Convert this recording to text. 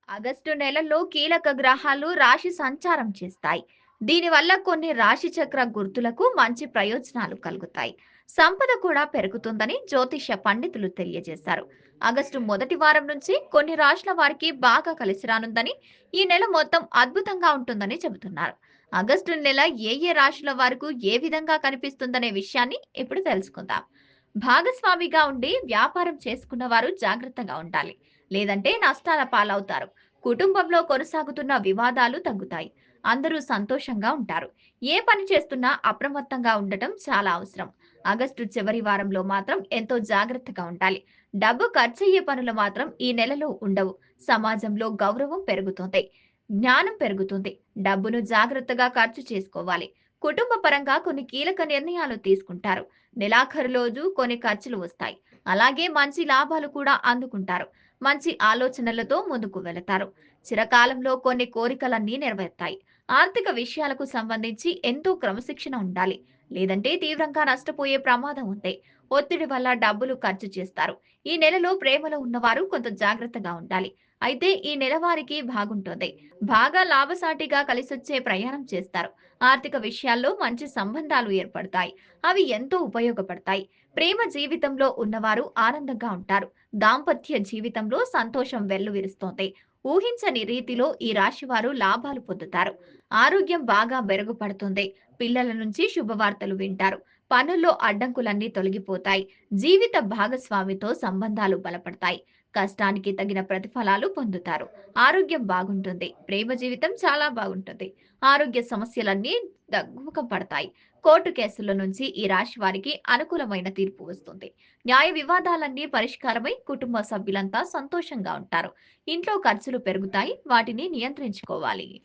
August నెలలో కీలక గ్రహాలు రాశి సంచారం చేస్తాయి. దీనివల్ల కొన్ని రాశి చక్ర గుర్తులకు మంచి ప్రయోజనాలు కలుగుతాయి. సంపద కూడా పెరుగుతుందని జ్యోతిష్య పండితులు తెలియజేశారు. ఆగస్టు మొదటి వారం నుంచి కొన్ని రాశుల వారికి బాగా కలిసి రానుందని, ఈ నెల మొత్తం అద్భుతంగా ఉంటుందని చెబుతున్నారు. ఆగస్టు నెల ఏ రాశుల వారికి ఏ విధంగా కనిపిస్తుందనే విషయాన్ని ఇప్పుడు తెలుసుకుందాం. భాగస్వామిగా ఉండి వ్యాపారం చేసుకున్న వారు జాగ్రత్తగా ఉండాలి. లేదంటే నష్టాల పాలవుతారు. కుటుంబంలో కొనసాగుతున్న వివాదాలు తగ్గుతాయి. అందరూ సంతోషంగా ఉంటారు. ఏ పని చేస్తున్నా అప్రమత్తంగా ఉండటం చాలా అవసరం. ఆగస్టు చివరి వారంలో మాత్రం ఎంతో జాగ్రత్తగా ఉండాలి. డబ్బు ఖర్చయ్యే పనులు మాత్రం ఈ నెలలో ఉండవు. సమాజంలో గౌరవం పెరుగుతుంది. జ్ఞానం పెరుగుతుంది. డబ్బును జాగ్రత్తగా ఖర్చు చేసుకోవాలి. కుటుంబ పరంగా కొన్ని కీలక నిర్ణయాలు తీసుకుంటారు. నెలాఖరు రోజు కొన్ని ఖర్చులు వస్తాయి. అలాగే మంచి లాభాలు కూడా అందుకుంటారు. మంచి ఆలోచనలతో ముందుకు వెళతారు. చిరకాలంలో కొన్ని కోరికలన్నీ నెరవేరుతాయి. ఆర్థిక విషయాలకు సంబంధించి ఎంతో క్రమశిక్షణ ఉండాలి. లేదంటే తీవ్రంగా నష్టపోయే ప్రమాదం ఉంది. ఒత్తిడి వల్ల డబ్బులు ఖర్చు చేస్తారు. ఈ నెలలో ప్రేమలో ఉన్నవారు కొంత జాగ్రత్తగా ఉండాలి. అయితే ఈ నెలవారికి బాగుంటుంది. బాగా లాభసాటిగా కలిసొచ్చే ప్రయాణం చేస్తారు. ఆర్థిక విషయాల్లో మంచి సంబంధాలు ఏర్పడతాయి. అవి ఎంతో ఉపయోగపడతాయి. ప్రేమ జీవితంలో ఉన్నవారు ఆనందంగా ఉంటారు. దాంపత్య జీవితంలో సంతోషం వెల్లువిరుస్తోంది. ఊహించని రీతిలో ఈ రాశివారు లాభాలు పొందుతారు. ఆరోగ్యం బాగా మెరుగుపడుతుంది. పిల్లల నుంచి శుభవార్తలు వింటారు. పనుల్లో అడ్డంకులన్నీ తొలగిపోతాయి. జీవిత భాగస్వామితో సంబంధాలు బలపడతాయి. కష్టానికి తగిన ప్రతిఫలాలు పొందుతారు. ఆరోగ్యం బాగుంటుంది. ప్రేమ జీవితం చాలా బాగుంటుంది. ఆరోగ్య సమస్యలన్నీ తగ్గుముఖం పడతాయి. కోర్టు కేసుల నుంచి ఈ రాశి వారికి అనుకూలమైన తీర్పు వస్తుంది. న్యాయ వివాదాలన్నీ పరిష్కారమై కుటుంబ సభ్యులంతా సంతోషంగా ఉంటారు. ఇంట్లో ఖర్చులు పెరుగుతాయి. వాటిని నియంత్రించుకోవాలి.